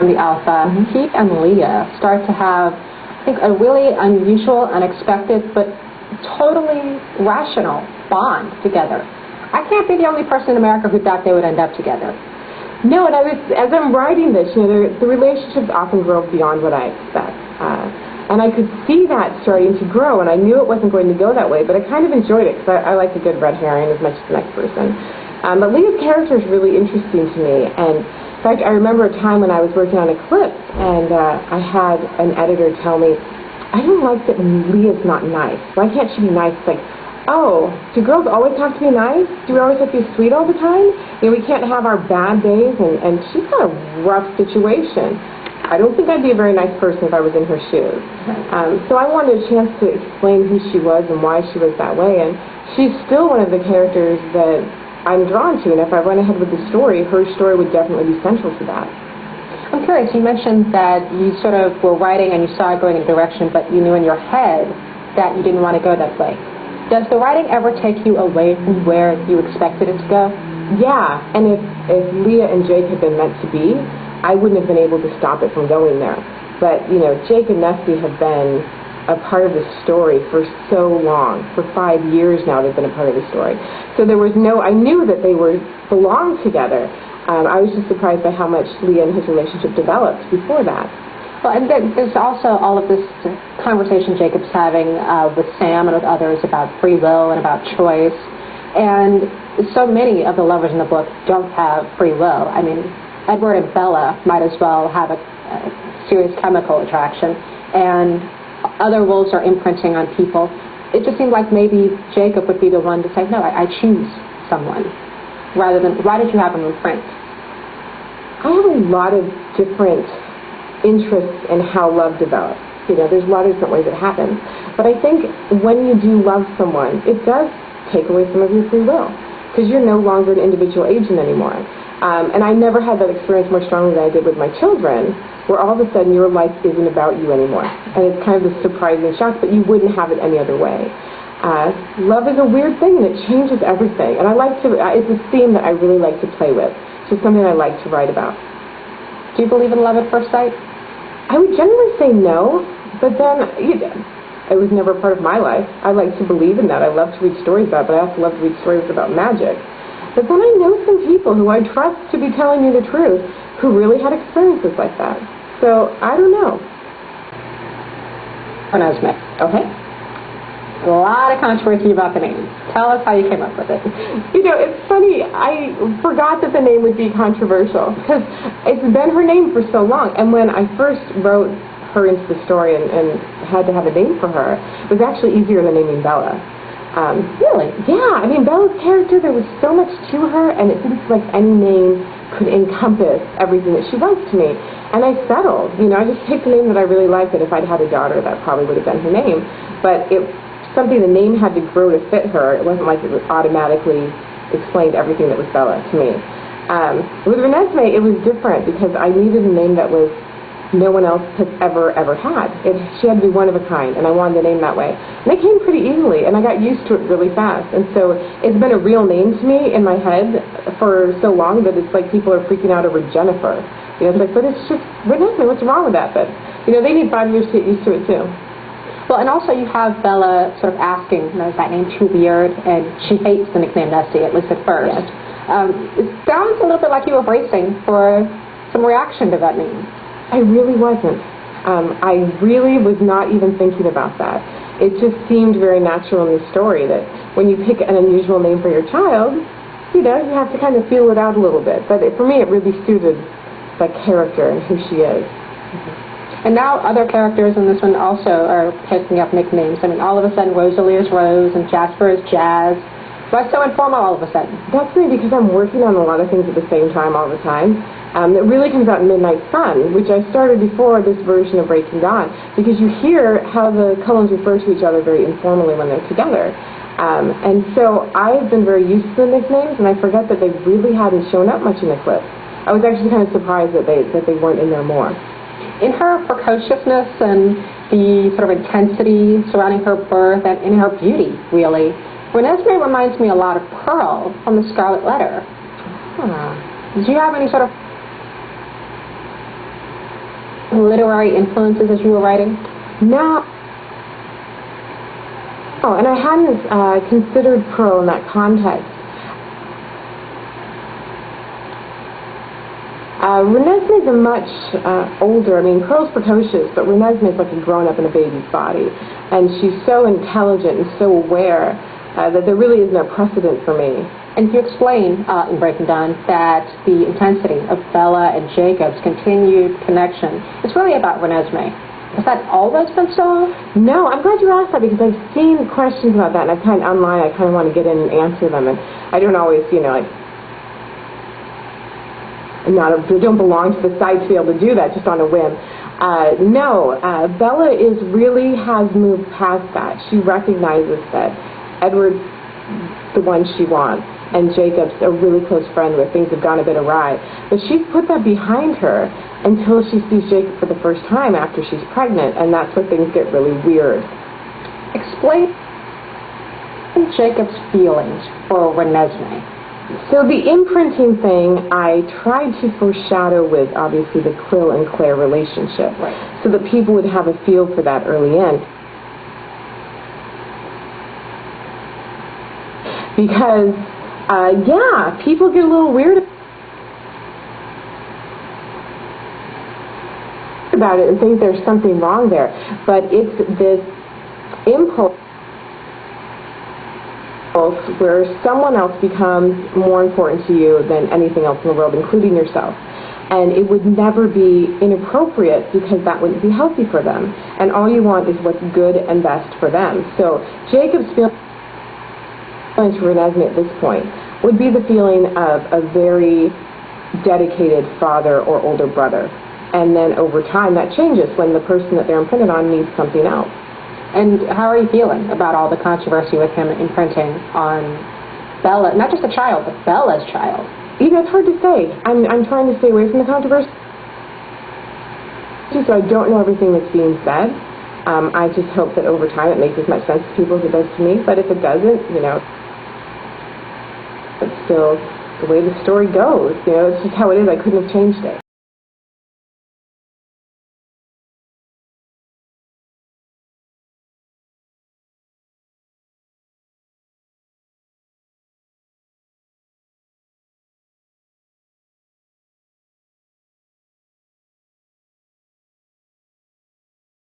the Alpha, Pete and Leah start to have, I think, a really unusual, unexpected, but totally rational bond together. I can't be the only person in America who thought they would end up together. No, and as I'm writing this, the relationships often grow beyond what I expect. And I could see that starting to grow, and I knew it wasn't going to go that way, but I kind of enjoyed it, because I like a good red herring as much as the next person. But Leah's character is really interesting to me, and in fact, I remember a time when I was working on Eclipse, and I had an editor tell me, I don't like that Leah's not nice. Why can't she be nice? It's like, oh, do girls always have to be nice? Do we always have to be sweet all the time? We can't have our bad days, and she's got a rough situation. I don't think I'd be a very nice person if I was in her shoes. So I wanted a chance to explain who she was and why she was that way, and she's still one of the characters that I'm drawn to, and if I went ahead with the story, her story would definitely be central to that. I'm curious, you mentioned that you sort of were writing and you saw it going in a direction, but you knew in your head that you didn't want to go that way. Does the writing ever take you away from where you expected it to go? Yeah, and if Leah and Jake had been meant to be, I wouldn't have been able to stop it from going there. But, Jake and Nessie have been a part of the story for so long. For 5 years now they've been a part of the story. So there was I knew that they belonged together. I was just surprised by how much Leah and his relationship developed before that. Well, and then there's also all of this conversation Jacob's having with Sam and with others about free will and about choice. And so many of the lovers in the book don't have free will. I mean, Edward and Bella might as well have a serious chemical attraction, and other wolves are imprinting on people. It just seemed like maybe Jacob would be the one to say, no, I choose someone, rather than, why did you have him imprint? I have a lot of different interests in how love develops. There's a lot of different ways it happens. But I think when you do love someone, it does take away some of your free will, because you're no longer an individual agent anymore. And I never had that experience more strongly than I did with my children, where all of a sudden your life isn't about you anymore. And it's kind of a surprising shock, but you wouldn't have it any other way. Love is a weird thing, and it changes everything. And it's a theme that I really like to play with. It's just something I like to write about. Do you believe in love at first sight? I would generally say no, but then it was never part of my life. I like to believe in that. I love to read stories about it, but I also love to read stories about magic. But then I know some people who I trust to be telling me the truth who really had experiences like that. So, I don't know. Esme. Okay. A lot of controversy about the name. Tell us how you came up with it. It's funny. I forgot that the name would be controversial, because it's been her name for so long. And when I first wrote her into the story and had to have a name for her, it was actually easier than naming Bella. Really? Yeah, I mean, Bella's character, there was so much to her, and it didn't feel like any name could encompass everything that she was to me. And I settled. I just picked a name that I really liked, that if I'd had a daughter, that probably would have been her name. But something the name had to grow to fit her. It wasn't like it was automatically explained everything that was Bella to me. With Renesmee, it was different, because I needed a name that no one else has ever had. She had to be one of a kind, and I wanted the name that way. And it came pretty easily, and I got used to it really fast. And so it's been a real name to me in my head for so long that it's like people are freaking out over Jennifer. It's like, but it's just Renesmee, what's wrong with that? But, they need 5 years to get used to it too. Well, and also you have Bella sort of asking, is that name too weird? And she hates the nickname Nessie, at least at first. Yes. It sounds a little bit like you were bracing for some reaction to that name. I really wasn't. I really was not even thinking about that. It just seemed very natural in the story that when you pick an unusual name for your child, you have to kind of feel it out a little bit. But for me, it really suited the character and who she is. And now other characters in this one also are picking up nicknames. I mean, all of a sudden Rosalie is Rose and Jasper is Jazz. Why so informal all of a sudden? That's me, because I'm working on a lot of things at the same time all the time. It really comes out in Midnight Sun, which I started before this version of Breaking Dawn, because you hear how the Cullens refer to each other very informally when they're together. And so I've been very used to the nicknames, and I forget that they really hadn't shown up much in Eclipse. I was actually kind of surprised that they weren't in there more. In her precociousness and the sort of intensity surrounding her birth and in her beauty, really, Renesmee reminds me a lot of Pearl from the Scarlet Letter. Did you have any sort of literary influences as you were writing? No. Oh, and I hadn't considered Pearl in that context. Renesmee's a much older, I mean, Pearl's precocious, but Renesmee's like a grown-up in a baby's body. And she's so intelligent and so aware that there really is no precedent for me. And you explain in Breaking Dawn that the intensity of Bella and Jacob's continued connection is really about Renesmee. Has that always been so? No, I'm glad you asked that because I've seen questions about that, and online I kind of want to get in and answer them, and I don't always, like, I don't belong to the site to be able to do that just on a whim. No, Bella has moved past that. She recognizes that Edward's the one she wants, and Jacob's a really close friend where things have gone a bit awry. But she's put that behind her until she sees Jacob for the first time after she's pregnant, and that's where things get really weird. Explain Jacob's feelings for Renesmee. So the imprinting thing I tried to foreshadow with, obviously, the Quill and Claire relationship, right, so that people would have a feel for that early in. Because, people get a little weird about it and think there's something wrong there. But it's this impulse where someone else becomes more important to you than anything else in the world, including yourself. And it would never be inappropriate because that wouldn't be healthy for them. And all you want is what's good and best for them. So Jacob's feeling to Renesmee at this point would be the feeling of a very dedicated father or older brother. And then over time that changes when the person that they're imprinted on needs something else. And how are you feeling about all the controversy with him imprinting on Bella, not just a child, but Bella's child? It's hard to say. I'm trying to stay away from the controversy, so I don't know everything that's being said. I just hope that over time it makes as much sense to people as it does to me, but if it doesn't, it's still the way the story goes. It's just how it is. I couldn't have changed it.